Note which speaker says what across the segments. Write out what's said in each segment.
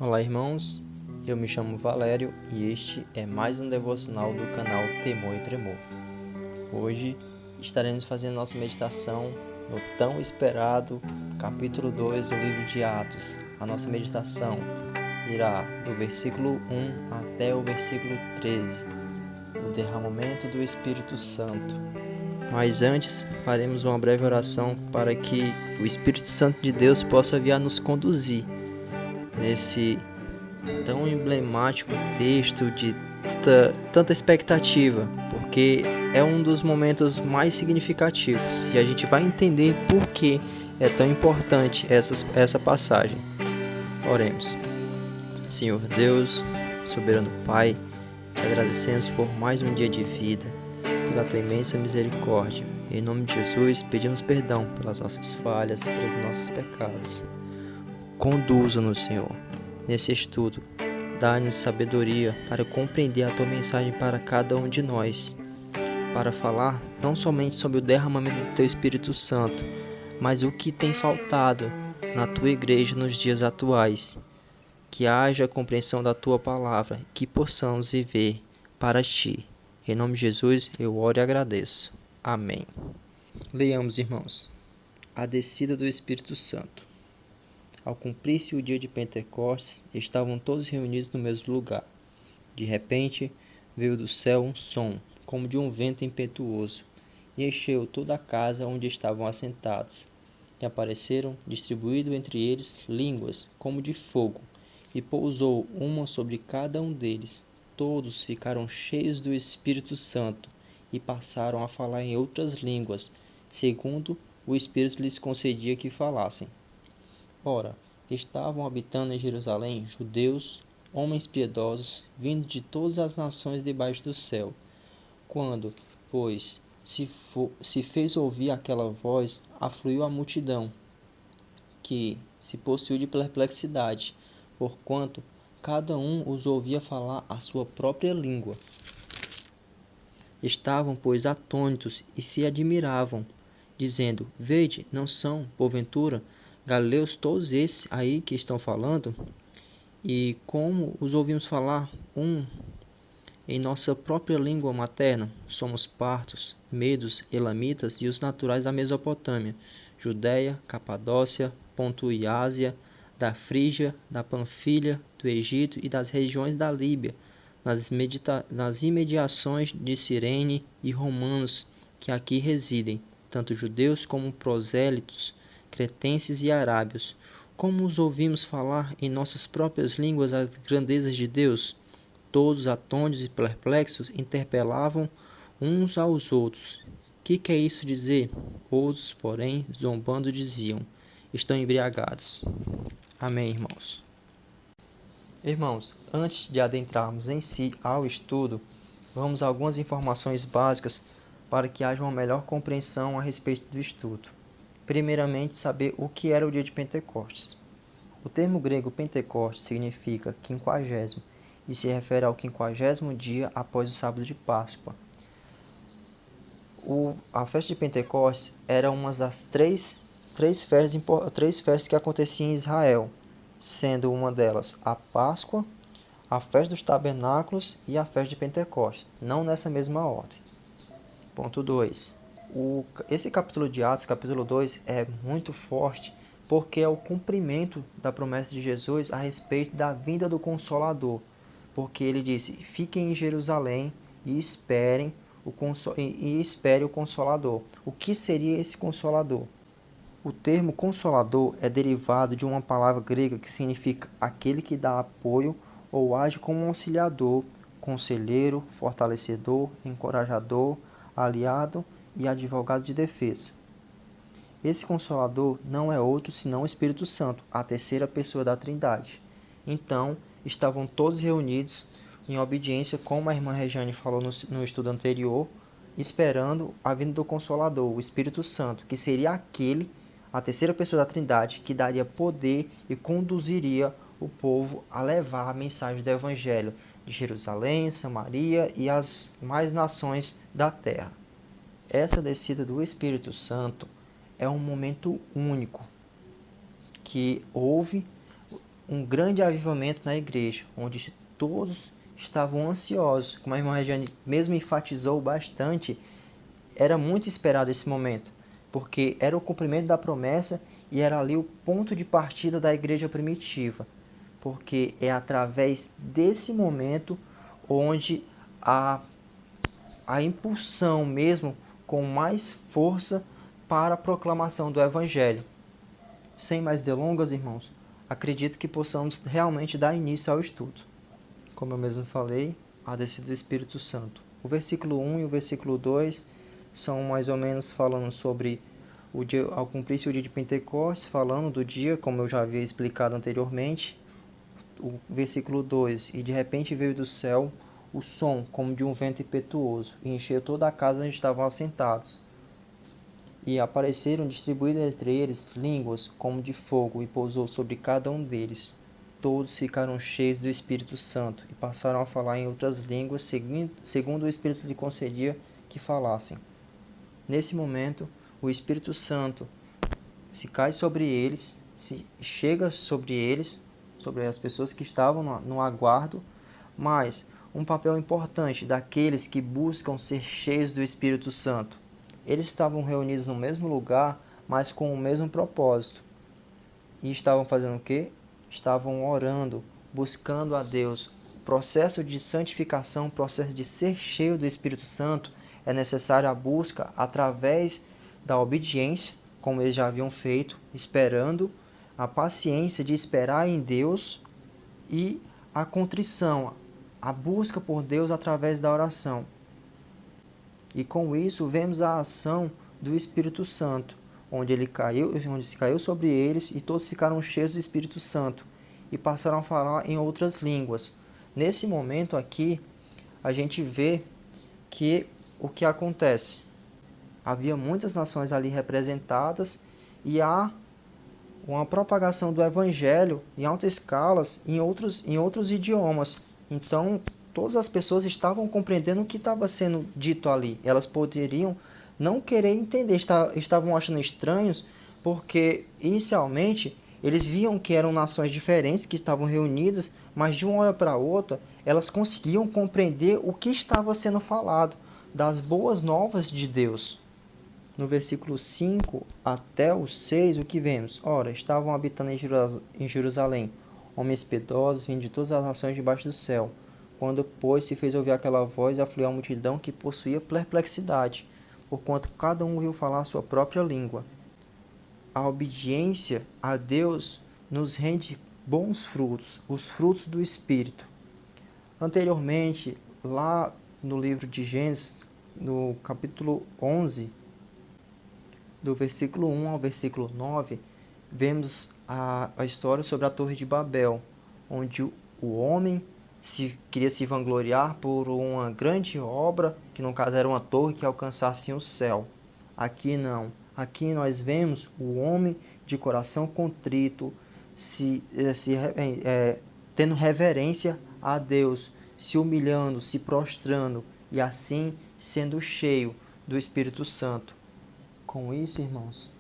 Speaker 1: Olá, irmãos, eu me chamo Valério e este é mais um devocional do canal Temor e Tremor. Hoje estaremos fazendo nossa meditação no tão esperado capítulo 2 do livro de Atos. A nossa meditação irá do versículo 1 até o versículo 13, o derramamento do Espírito Santo. Mas antes, faremos uma breve oração para que o Espírito Santo de Deus possa vir a nos conduzir nesse tão emblemático texto de tanta expectativa, porque é um dos momentos mais significativos e a gente vai entender por que é tão importante essa passagem. Oremos. Senhor Deus, soberano Pai, te agradecemos por mais um dia de vida, pela tua imensa misericórdia. Em nome de Jesus, pedimos perdão pelas nossas falhas, pelos nossos pecados. Conduza-nos, Senhor, nesse estudo. Dá-nos sabedoria para compreender a tua mensagem para cada um de nós, para falar não somente sobre o derramamento do teu Espírito Santo, mas o que tem faltado na tua igreja nos dias atuais. Que haja a compreensão da tua palavra, que possamos viver para ti. Em nome de Jesus, eu oro e agradeço. Amém. Leiamos, irmãos. A descida do Espírito Santo. Ao cumprir-se o dia de Pentecostes, estavam todos reunidos no mesmo lugar. De repente, veio do céu um som, como de um vento impetuoso, e encheu toda a casa onde estavam assentados. E apareceram, distribuído entre eles, línguas, como de fogo, e pousou uma sobre cada um deles. Todos ficaram cheios do Espírito Santo, e passaram a falar em outras línguas, segundo o Espírito lhes concedia que falassem. Ora, estavam habitando em Jerusalém judeus, homens piedosos, vindos de todas as nações debaixo do céu. Quando, pois, se fez ouvir aquela voz, afluiu a multidão, que se possuiu de perplexidade, porquanto cada um os ouvia falar a sua própria língua. Estavam, pois, atônitos e se admiravam, dizendo: Vede, não são, porventura, galileus todos esses aí que estão falando? E como os ouvimos falar em nossa própria língua materna, somos partos, medos, elamitas e os naturais da Mesopotâmia, Judéia, Capadócia, Ponto e Ásia, da Frígia, da Panfilha, do Egito e das regiões da Líbia, nas imediações de Cirene e romanos que aqui residem, tanto judeus como prosélitos, cretenses e arábios. Como os ouvimos falar em nossas próprias línguas as grandezas de Deus? Todos, atônitos e perplexos, interpelavam uns aos outros: Que quer isso dizer? Outros, porém, zombando, diziam: Estão embriagados. Amém, irmãos. Irmãos, antes de adentrarmos em si ao estudo, vamos a algumas informações básicas para que haja uma melhor compreensão a respeito do estudo. Primeiramente, saber o que era o dia de Pentecostes. O termo grego Pentecostes significa quinquagésimo e se refere ao 50º dia após o sábado de Páscoa. A festa de Pentecostes era uma das três festas que aconteciam em Israel, sendo uma delas a Páscoa, a festa dos tabernáculos e a festa de Pentecostes, não nessa mesma ordem. Ponto 2. Esse capítulo de Atos, capítulo 2, é muito forte porque é o cumprimento da promessa de Jesus a respeito da vinda do Consolador. Porque ele disse: fiquem em Jerusalém e espere o Consolador. O que seria esse Consolador? O termo Consolador é derivado de uma palavra grega que significa aquele que dá apoio ou age como um auxiliador, conselheiro, fortalecedor, encorajador, aliado e advogado de defesa. Esse Consolador não é outro senão o Espírito Santo, a terceira pessoa da Trindade. Então, estavam todos reunidos em obediência, como a irmã Regiane falou no estudo anterior, esperando a vinda do Consolador, o Espírito Santo, que seria a terceira pessoa da Trindade, que daria poder e conduziria o povo a levar a mensagem do Evangelho de Jerusalém, Samaria e as mais nações da terra. Essa descida do Espírito Santo é um momento único que houve um grande avivamento na igreja, onde todos estavam ansiosos. Como a irmã Regiane mesmo enfatizou bastante, era muito esperado esse momento, porque era o cumprimento da promessa e era ali o ponto de partida da igreja primitiva, porque é através desse momento onde a impulsão mesmo com mais força para a proclamação do Evangelho. Sem mais delongas, irmãos, acredito que possamos realmente dar início ao estudo. Como eu mesmo falei, a descida do Espírito Santo. O versículo 1 e o versículo 2 são mais ou menos falando sobre o dia, ao cumprir-se o dia de Pentecostes, falando do dia, como eu já havia explicado anteriormente. O versículo 2, e de repente veio do céu o som como de um vento impetuoso, e encheu toda a casa onde estavam assentados. E apareceram distribuídas entre eles línguas como de fogo, e pousou sobre cada um deles. Todos ficaram cheios do Espírito Santo, e passaram a falar em outras línguas, segundo o Espírito lhe concedia que falassem. Nesse momento, o Espírito Santo se cai sobre eles, se chega sobre eles, sobre as pessoas que estavam no aguardo, mas um papel importante daqueles que buscam ser cheios do Espírito Santo. Eles estavam reunidos no mesmo lugar, mas com o mesmo propósito. E estavam fazendo o quê? Estavam orando, buscando a Deus. O processo de santificação, o processo de ser cheio do Espírito Santo, é necessário a busca através da obediência, como eles já haviam feito, esperando, a paciência de esperar em Deus e a contrição, a busca por Deus através da oração. E com isso vemos a ação do Espírito Santo, onde se caiu sobre eles e todos ficaram cheios do Espírito Santo e passaram a falar em outras línguas. Nesse momento aqui, a gente vê que o que acontece? Havia muitas nações ali representadas e há uma propagação do Evangelho em altas escalas em outros idiomas. Então, todas as pessoas estavam compreendendo o que estava sendo dito ali. Elas poderiam não querer entender, estavam achando estranhos, porque inicialmente eles viam que eram nações diferentes que estavam reunidas, mas de uma hora para outra elas conseguiam compreender o que estava sendo falado, das boas novas de Deus. No versículo 5 até o 6, o que vemos? Ora, estavam habitando em Jerusalém homens piedosos, vindos de todas as nações debaixo do céu. Quando, pois, se fez ouvir aquela voz, afluiu a multidão que possuía perplexidade, porquanto cada um ouviu falar a sua própria língua. A obediência a Deus nos rende bons frutos, os frutos do Espírito. Anteriormente, lá no livro de Gênesis, no capítulo 11, do versículo 1 ao versículo 9, vemos a história sobre a Torre de Babel, onde o homem queria se vangloriar por uma grande obra, que no caso era uma torre que alcançasse o céu. Aqui não. Aqui nós vemos o homem de coração contrito, tendo reverência a Deus, se humilhando, se prostrando e assim sendo cheio do Espírito Santo. Com isso, irmãos,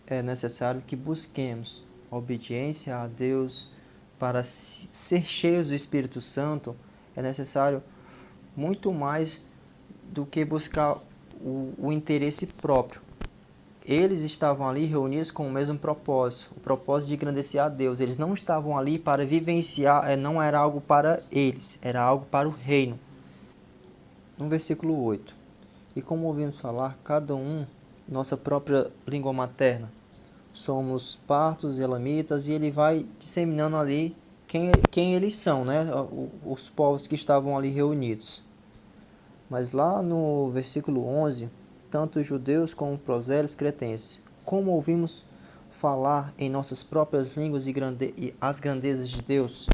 Speaker 1: é necessário que busquemos a obediência a Deus. Para ser cheios do Espírito Santo, é necessário muito mais do que buscar o interesse próprio. Eles estavam ali reunidos com o mesmo propósito, o propósito de engrandecer a Deus. Eles não estavam ali para vivenciar, não era algo para eles, era algo para o reino. No versículo 8, e como ouvimos falar, cada um nossa própria língua materna. Somos partos, elamitas, e ele vai disseminando ali quem eles são, né? Os povos que estavam ali reunidos. Mas lá no versículo 11, tanto os judeus como os prosélitos cretenses, como ouvimos falar em nossas próprias línguas e as grandezas de Deus?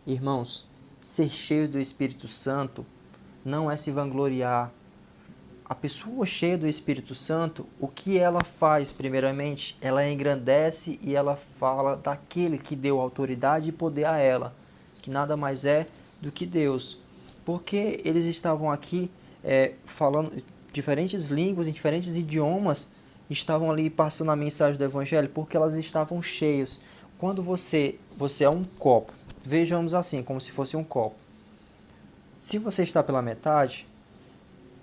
Speaker 1: Irmãos, ser cheio do Espírito Santo não é se vangloriar. A pessoa cheia do Espírito Santo, o que ela faz primeiramente? Ela engrandece e ela fala daquele que deu autoridade e poder a ela, que nada mais é do que Deus. Porque eles estavam aqui falando diferentes línguas, em diferentes idiomas, estavam ali passando a mensagem do Evangelho, porque elas estavam cheias. quando você é um copo, vejamos assim, como se fosse um copo. Se você está pela metade,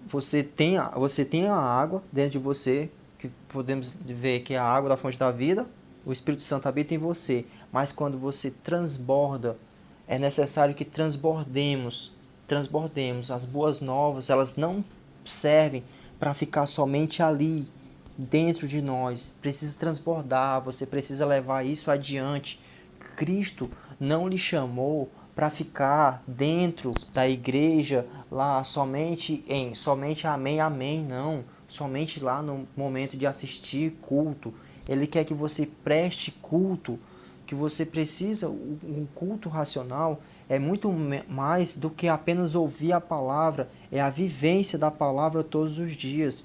Speaker 1: você tem a água dentro de você, que podemos ver que é a água da fonte da vida, o Espírito Santo habita em você. Mas quando você transborda, é necessário que transbordemos. As boas novas, elas não servem para ficar somente ali, dentro de nós. Precisa transbordar, você precisa levar isso adiante. Cristo não lhe chamou para ficar dentro da igreja lá somente amém, amém, não. Somente lá no momento de assistir culto. Ele quer que você preste culto, que você precisa, um culto racional é muito mais do que apenas ouvir a palavra, é a vivência da palavra todos os dias.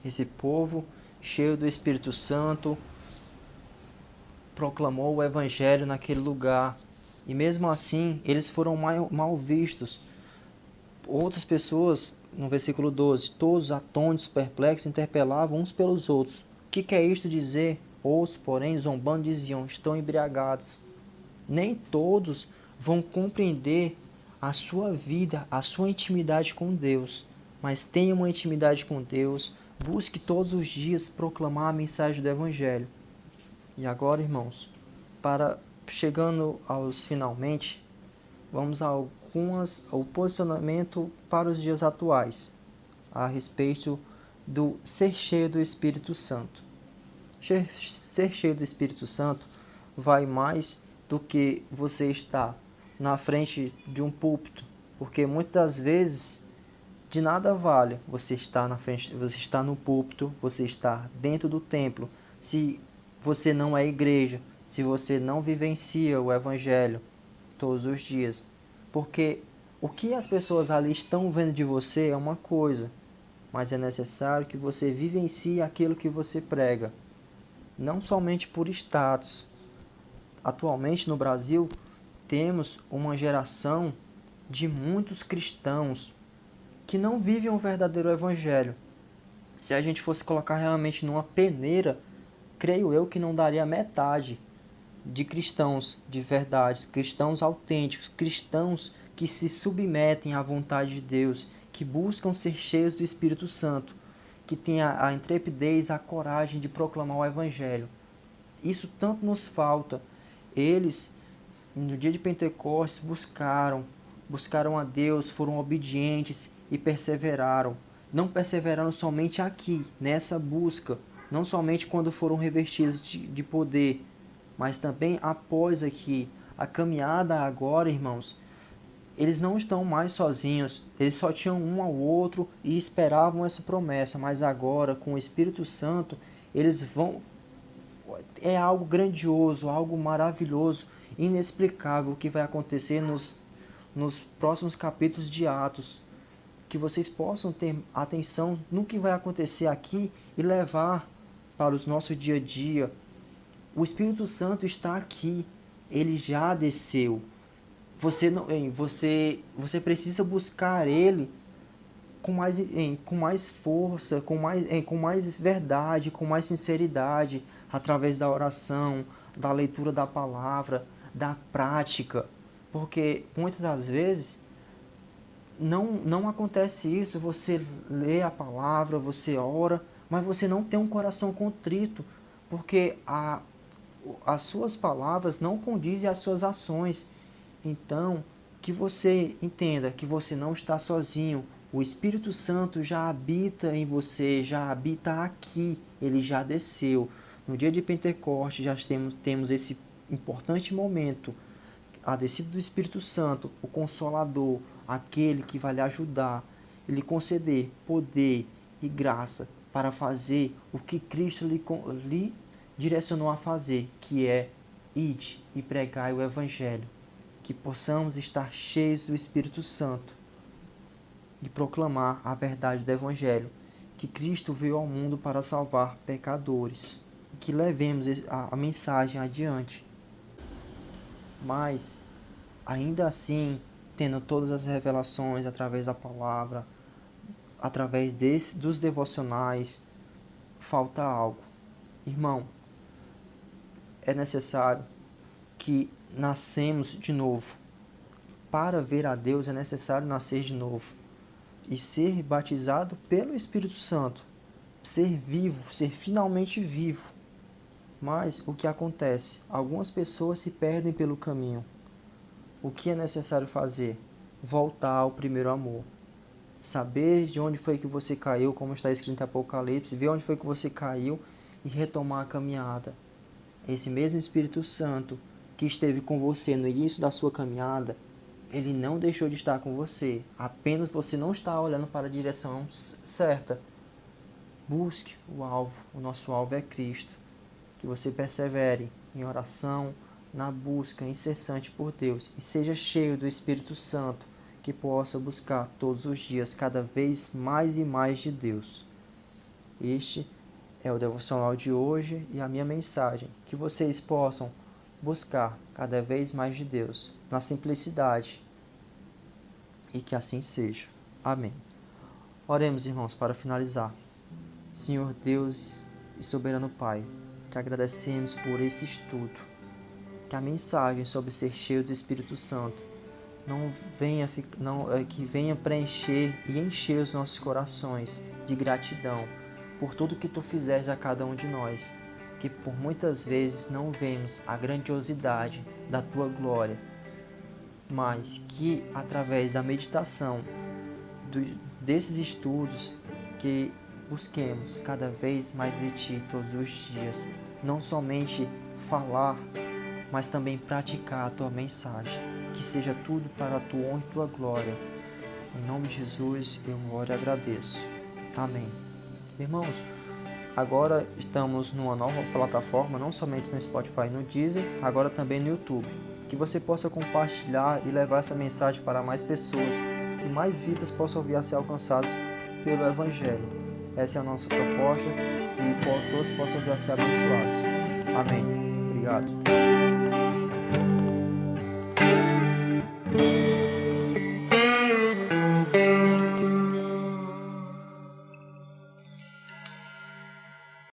Speaker 1: Esse povo cheio do Espírito Santo proclamou o evangelho naquele lugar. E mesmo assim, eles foram mal vistos. Outras pessoas, no versículo 12, todos atônitos, perplexos, interpelavam uns pelos outros. O que quer isto dizer? Outros, porém, zombando, diziam, estão embriagados. Nem todos vão compreender a sua vida, a sua intimidade com Deus. Mas tenha uma intimidade com Deus, busque todos os dias proclamar a mensagem do Evangelho. E agora, irmãos, chegando aos finalmente, vamos a o posicionamento para os dias atuais, a respeito do ser cheio do Espírito Santo. Ser cheio do Espírito Santo vai mais do que você estar na frente de um púlpito, porque muitas das vezes de nada vale você estar na frente, você estar no púlpito, você estar dentro do templo, se você não é igreja, se você não vivencia o evangelho todos os dias. Porque o que as pessoas ali estão vendo de você é uma coisa, mas é necessário que você vivencie aquilo que você prega, não somente por status. Atualmente no Brasil temos uma geração de muitos cristãos que não vivem um verdadeiro evangelho. Se a gente fosse colocar realmente numa peneira, creio eu que não daria metade de cristãos de verdade, cristãos autênticos, cristãos que se submetem à vontade de Deus, que buscam ser cheios do Espírito Santo, que têm a intrepidez, a coragem de proclamar o Evangelho. Isso tanto nos falta. Eles, no dia de Pentecostes, buscaram a Deus, foram obedientes e perseveraram. Não perseveraram somente aqui, nessa busca, não somente quando foram revestidos de poder, mas também após aqui. A caminhada agora, irmãos, eles não estão mais sozinhos, eles só tinham um ao outro e esperavam essa promessa, mas agora, com o Espírito Santo, eles vão... É algo grandioso, algo maravilhoso, inexplicável o que vai acontecer nos próximos capítulos de Atos. Que vocês possam ter atenção no que vai acontecer aqui e levar para o nosso dia a dia. O Espírito Santo está aqui, ele já desceu. Você precisa buscar ele com mais força, com mais verdade, com mais sinceridade, através da oração, da leitura da palavra, da prática. Porque muitas das vezes não acontece isso, você lê a palavra, você ora, mas você não tem um coração contrito, porque as suas palavras não condizem às suas ações. Então, que você entenda que você não está sozinho. O Espírito Santo já habita em você, já habita aqui, ele já desceu. No dia de Pentecostes já temos esse importante momento, a descida do Espírito Santo, o Consolador, aquele que vai lhe ajudar, lhe conceder poder e graça para fazer o que Cristo lhe direcionou a fazer, que é ide e pregai o Evangelho. Que possamos estar cheios do Espírito Santo e proclamar a verdade do Evangelho, que Cristo veio ao mundo para salvar pecadores, e que levemos a mensagem adiante. Mas, ainda assim, tendo todas as revelações através da palavra, através dos devocionais, falta algo. Irmão, é necessário que nascemos de novo. Para ver a Deus é necessário nascer de novo e ser batizado pelo Espírito Santo, ser vivo, ser finalmente vivo. Mas o que acontece? Algumas pessoas se perdem pelo caminho. O que é necessário fazer? Voltar ao primeiro amor. Saber de onde foi que você caiu, como está escrito em Apocalipse, ver onde foi que você caiu e retomar a caminhada. Esse mesmo Espírito Santo que esteve com você no início da sua caminhada, ele não deixou de estar com você, apenas você não está olhando para a direção certa. Busque o alvo, o nosso alvo é Cristo. Que você persevere em oração, na busca incessante por Deus e seja cheio do Espírito Santo, que possa buscar todos os dias cada vez mais e mais de Deus. Este é o devocional de hoje e a minha mensagem, que vocês possam buscar cada vez mais de Deus, na simplicidade, e que assim seja. Amém. Oremos, irmãos, para finalizar. Senhor Deus e soberano Pai, te agradecemos por esse estudo, que a mensagem sobre ser cheio do Espírito Santo que venha preencher e encher os nossos corações de gratidão por tudo que Tu fizeste a cada um de nós, que por muitas vezes não vemos a grandiosidade da Tua glória, mas que através da meditação desses estudos, que busquemos cada vez mais de Ti todos os dias, não somente falar, mas também praticar a Tua mensagem, que seja tudo para a Tua honra e Tua glória. Em nome de Jesus eu oro e agradeço. Amém. Irmãos, agora estamos numa nova plataforma, não somente no Spotify e no Deezer, agora também no YouTube. Que você possa compartilhar e levar essa mensagem para mais pessoas, que mais vidas possam vir a ser alcançadas pelo Evangelho. Essa é a nossa proposta e todos possam vir a ser abençoados. Amém. Obrigado.